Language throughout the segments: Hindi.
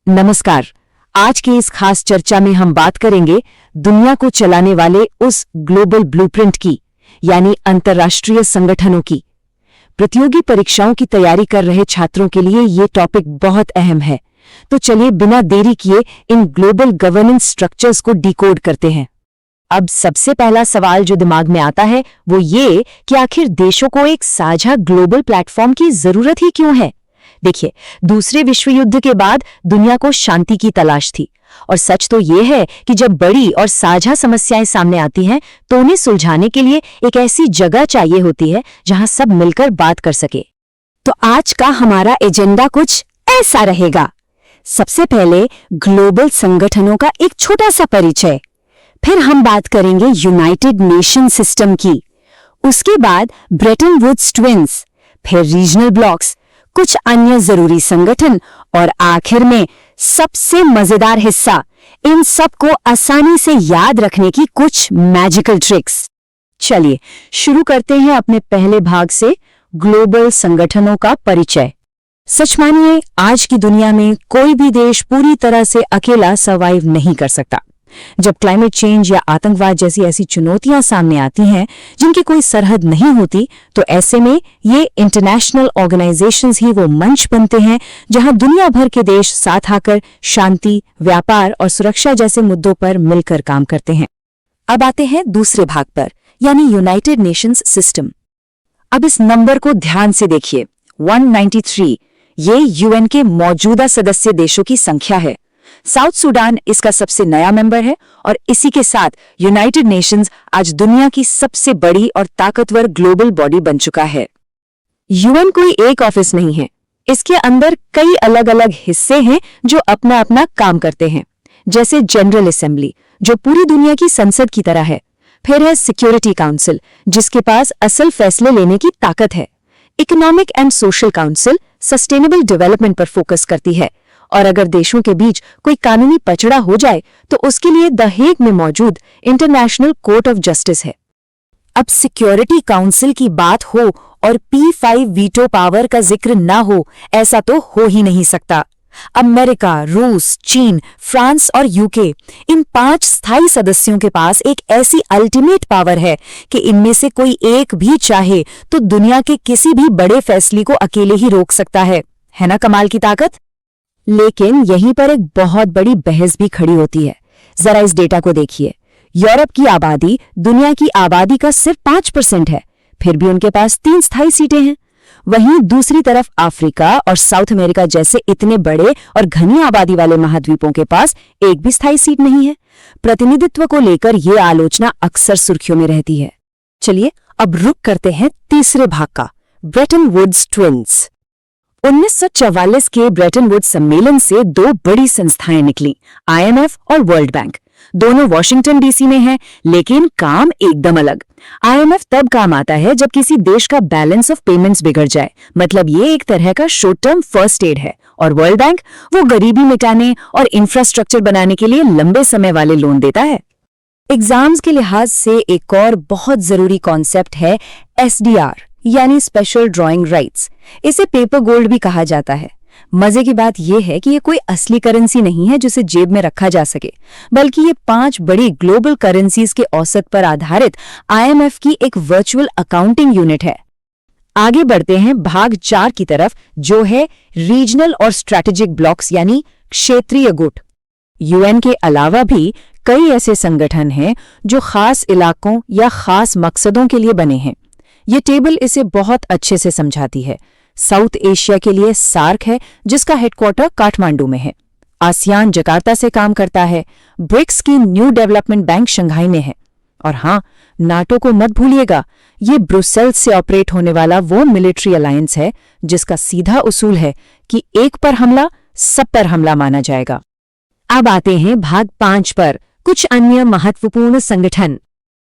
नमस्कार। आज की इस खास चर्चा में हम बात करेंगे दुनिया को चलाने वाले उस ग्लोबल ब्लूप्रिंट की, यानी अंतर्राष्ट्रीय संगठनों की। प्रतियोगी परीक्षाओं की तैयारी कर रहे छात्रों के लिए ये टॉपिक बहुत अहम है। तो चलिए बिना देरी किए इन ग्लोबल गवर्नेंस स्ट्रक्चर्स को डिकोड करते हैं। अब सबसे पहला सवाल जो दिमाग में आता है वो ये कि आखिर देशों को एक साझा ग्लोबल प्लेटफॉर्म की जरूरत ही क्यों है। देखिए, दूसरे विश्व युद्ध के बाद दुनिया को शांति की तलाश थी, और सच तो ये है कि जब बड़ी और साझा समस्याएं सामने आती हैं तो उन्हें सुलझाने के लिए एक ऐसी जगह चाहिए होती है जहां सब मिलकर बात कर सके। तो आज का हमारा एजेंडा कुछ ऐसा रहेगा। सबसे पहले ग्लोबल संगठनों का एक छोटा सा परिचय, फिर हम बात करेंगे यूनाइटेड नेशन सिस्टम की, उसके बाद ब्रेटन वुड्स ट्विंस, फिर रीजनल ब्लॉक्स, कुछ अन्य जरूरी संगठन, और आखिर में सबसे मजेदार हिस्सा, इन सबको आसानी से याद रखने की कुछ मैजिकल ट्रिक्स। चलिए शुरू करते हैं अपने पहले भाग से, ग्लोबल संगठनों का परिचय। सच मानिए, आज की दुनिया में कोई भी देश पूरी तरह से अकेला सर्वाइव नहीं कर सकता। जब क्लाइमेट चेंज या आतंकवाद जैसी ऐसी चुनौतियां सामने आती हैं जिनकी कोई सरहद नहीं होती, तो ऐसे में ये इंटरनेशनल ऑर्गेनाइजेशंस ही वो मंच बनते हैं जहां दुनिया भर के देश साथ आकर शांति, व्यापार और सुरक्षा जैसे मुद्दों पर मिलकर काम करते हैं। अब आते हैं दूसरे भाग पर, यानी यूनाइटेड नेशंस सिस्टम। अब इस नंबर को ध्यान से देखिए, 193। ये यूएन के मौजूदा सदस्य देशों की संख्या है। साउथ सुडान इसका सबसे नया मेंबर है, और इसी के साथ यूनाइटेड नेशंस आज दुनिया की सबसे बड़ी और ताकतवर ग्लोबल बॉडी बन चुका है। यूएन कोई एक ऑफिस नहीं है, इसके अंदर कई अलग अलग हिस्से हैं जो अपना अपना काम करते हैं। जैसे जनरल असेंबली, जो पूरी दुनिया की संसद की तरह है। फिर है सिक्योरिटी काउंसिल, जिसके पास असल फैसले लेने की ताकत है। Economic and social council sustainable development पर फोकस करती है, और अगर देशों के बीच कोई कानूनी पचड़ा हो जाए तो उसके लिए द हेग में मौजूद इंटरनेशनल कोर्ट ऑफ जस्टिस है। अब सिक्योरिटी काउंसिल की बात हो और P5 वीटो पावर का जिक्र ना हो, ऐसा तो हो ही नहीं सकता। अमेरिका, रूस, चीन, फ्रांस और यूके, इन 5 स्थायी सदस्यों के पास एक ऐसी अल्टीमेट पावर है कि इनमें से कोई एक भी चाहे तो दुनिया के किसी भी बड़े फैसले को अकेले ही रोक सकता है ना कमाल की ताकत। लेकिन यहीं पर एक बहुत बड़ी बहस भी खड़ी होती है। जरा इस डेटा को देखिए। यूरोप की आबादी दुनिया की आबादी का सिर्फ 5% है, फिर भी उनके पास 3 स्थायी सीटें हैं। वहीं दूसरी तरफ अफ्रीका और साउथ अमेरिका जैसे इतने बड़े और घनी आबादी वाले महाद्वीपों के पास एक भी स्थायी सीट नहीं है। प्रतिनिधित्व को लेकर यह आलोचना अक्सर सुर्खियों में रहती है। चलिए अब रुक करते हैं तीसरे भाग का, ब्रेटन वुड्स ट्विंस। 1944 के ब्रेटन वुड्स सम्मेलन से 2 बड़ी संस्थाएं निकली, IMF और वर्ल्ड बैंक। दोनों वॉशिंगटन डीसी में हैं, लेकिन काम एकदम अलग। IMF तब काम आता है जब किसी देश का बैलेंस ऑफ पेमेंट्स बिगड़ जाए, मतलब ये एक तरह का शॉर्ट टर्म फर्स्ट एड है। और वर्ल्ड बैंक वो गरीबी मिटाने और इंफ्रास्ट्रक्चर बनाने के लिए लंबे समय वाले लोन देता है। एग्जाम्स के लिहाज से एक और बहुत जरूरी कॉन्सेप्ट है SDR, यानी स्पेशल ड्राइंग राइट्स। इसे पेपर गोल्ड भी कहा जाता है। मजे की बात यह है कि ये कोई असली करेंसी नहीं है जिसे जेब में रखा जा सके, बल्कि ये 5 बड़ी ग्लोबल करेंसीज के औसत पर आधारित IMF की एक वर्चुअल अकाउंटिंग यूनिट है। आगे बढ़ते हैं भाग 4 की तरफ, जो है रीजनल और स्ट्रैटेजिक ब्लॉक्स, यानी क्षेत्रीय गुट। यूएन के अलावा भी कई ऐसे संगठन हैं जो खास इलाकों या खास मकसदों के लिए बने हैं। ये टेबल इसे बहुत अच्छे से समझाती है। साउथ एशिया के लिए सार्क है, जिसका हेडक्वार्टर काठमांडू में है। आसियान जकार्ता से काम करता है। ब्रिक्स की न्यू डेवलपमेंट बैंक शंघाई में है। और हाँ, नाटो को मत भूलिएगा, ये ब्रुसेल्स से ऑपरेट होने वाला वो मिलिट्री अलायंस है जिसका सीधा उसूल है कि एक पर हमला सब पर हमला माना जाएगा। अब आते हैं भाग 5 पर, कुछ अन्य महत्वपूर्ण संगठन।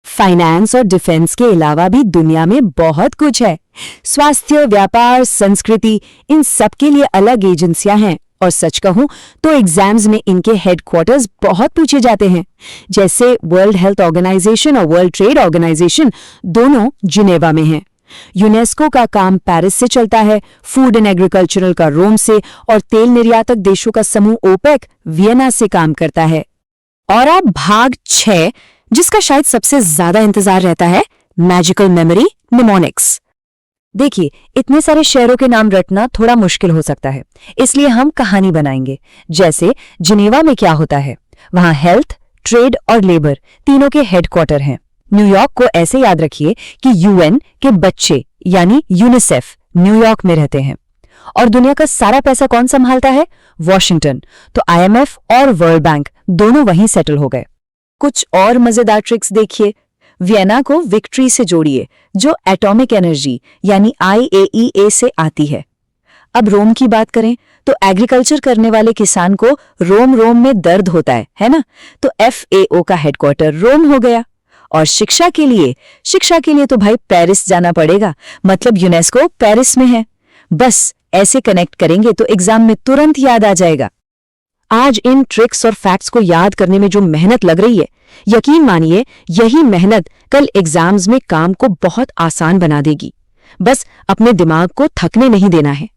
फाइनेंस और डिफेंस के अलावा भी दुनिया में बहुत कुछ है। स्वास्थ्य, व्यापार, संस्कृति, इन सब के लिए अलग एजेंसियां हैं, और सच कहूं तो एग्जाम्स में इनके हेडक्वार्टर्स बहुत पूछे जाते हैं। जैसे वर्ल्ड हेल्थ ऑर्गेनाइजेशन और वर्ल्ड ट्रेड ऑर्गेनाइजेशन दोनों जिनेवा में हैं। यूनेस्को का काम पेरिस से चलता है, फूड एंड एग्रीकल्चरल का रोम से और तेल निर्यातक देशों का समूह ओपेक वियना से काम करता है। और अब भाग 6, जिसका शायद सबसे ज्यादा इंतजार रहता है, मैजिकल मेमोरी निमोनिक्स। देखिए, इतने सारे शहरों के नाम रटना थोड़ा मुश्किल हो सकता है, इसलिए हम कहानी बनाएंगे। जैसे जिनेवा में क्या होता है, वहां हेल्थ, ट्रेड और लेबर तीनों के हेडक्वार्टर हैं। न्यूयॉर्क को ऐसे याद रखिए कि यूएन के बच्चे यानी यूनिसेफ न्यूयॉर्क में रहते हैं। और दुनिया का सारा पैसा कौन संभालता है? वॉशिंगटन। तो आईएमएफ और वर्ल्ड बैंक दोनों वहीं सेटल हो गए। कुछ और मजेदार ट्रिक्स देखिए। वियना को विक्ट्री से जोड़िए, जो एटॉमिक एनर्जी यानी IAEA से आती है। अब रोम की बात करें तो एग्रीकल्चर करने वाले किसान को रोम में दर्द होता है ना? तो FAO का हेडक्वार्टर रोम हो गया। और शिक्षा के लिए तो भाई पेरिस जाना पड़ेगा, मतलब यूनेस्को पेरिस में है। बस ऐसे कनेक्ट करेंगे तो एग्जाम में तुरंत याद आ जाएगा। आज इन ट्रिक्स और फैक्ट्स को याद करने में जो मेहनत लग रही है, यकीन मानिए यही मेहनत कल एग्जाम्स में काम को बहुत आसान बना देगी। बस अपने दिमाग को थकने नहीं देना है।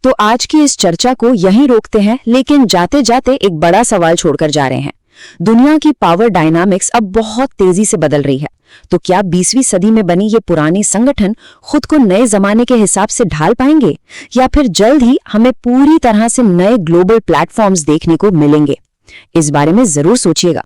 तो आज की इस चर्चा को यहीं रोकते हैं, लेकिन जाते जाते एक बड़ा सवाल छोड़कर जा रहे हैं। दुनिया की पावर डायनामिक्स अब बहुत तेजी से बदल रही है, तो क्या 20वीं सदी में बनी ये पुराने संगठन खुद को नए जमाने के हिसाब से ढाल पाएंगे, या फिर जल्द ही हमें पूरी तरह से नए ग्लोबल प्लेटफॉर्म्स देखने को मिलेंगे? इस बारे में जरूर सोचिएगा।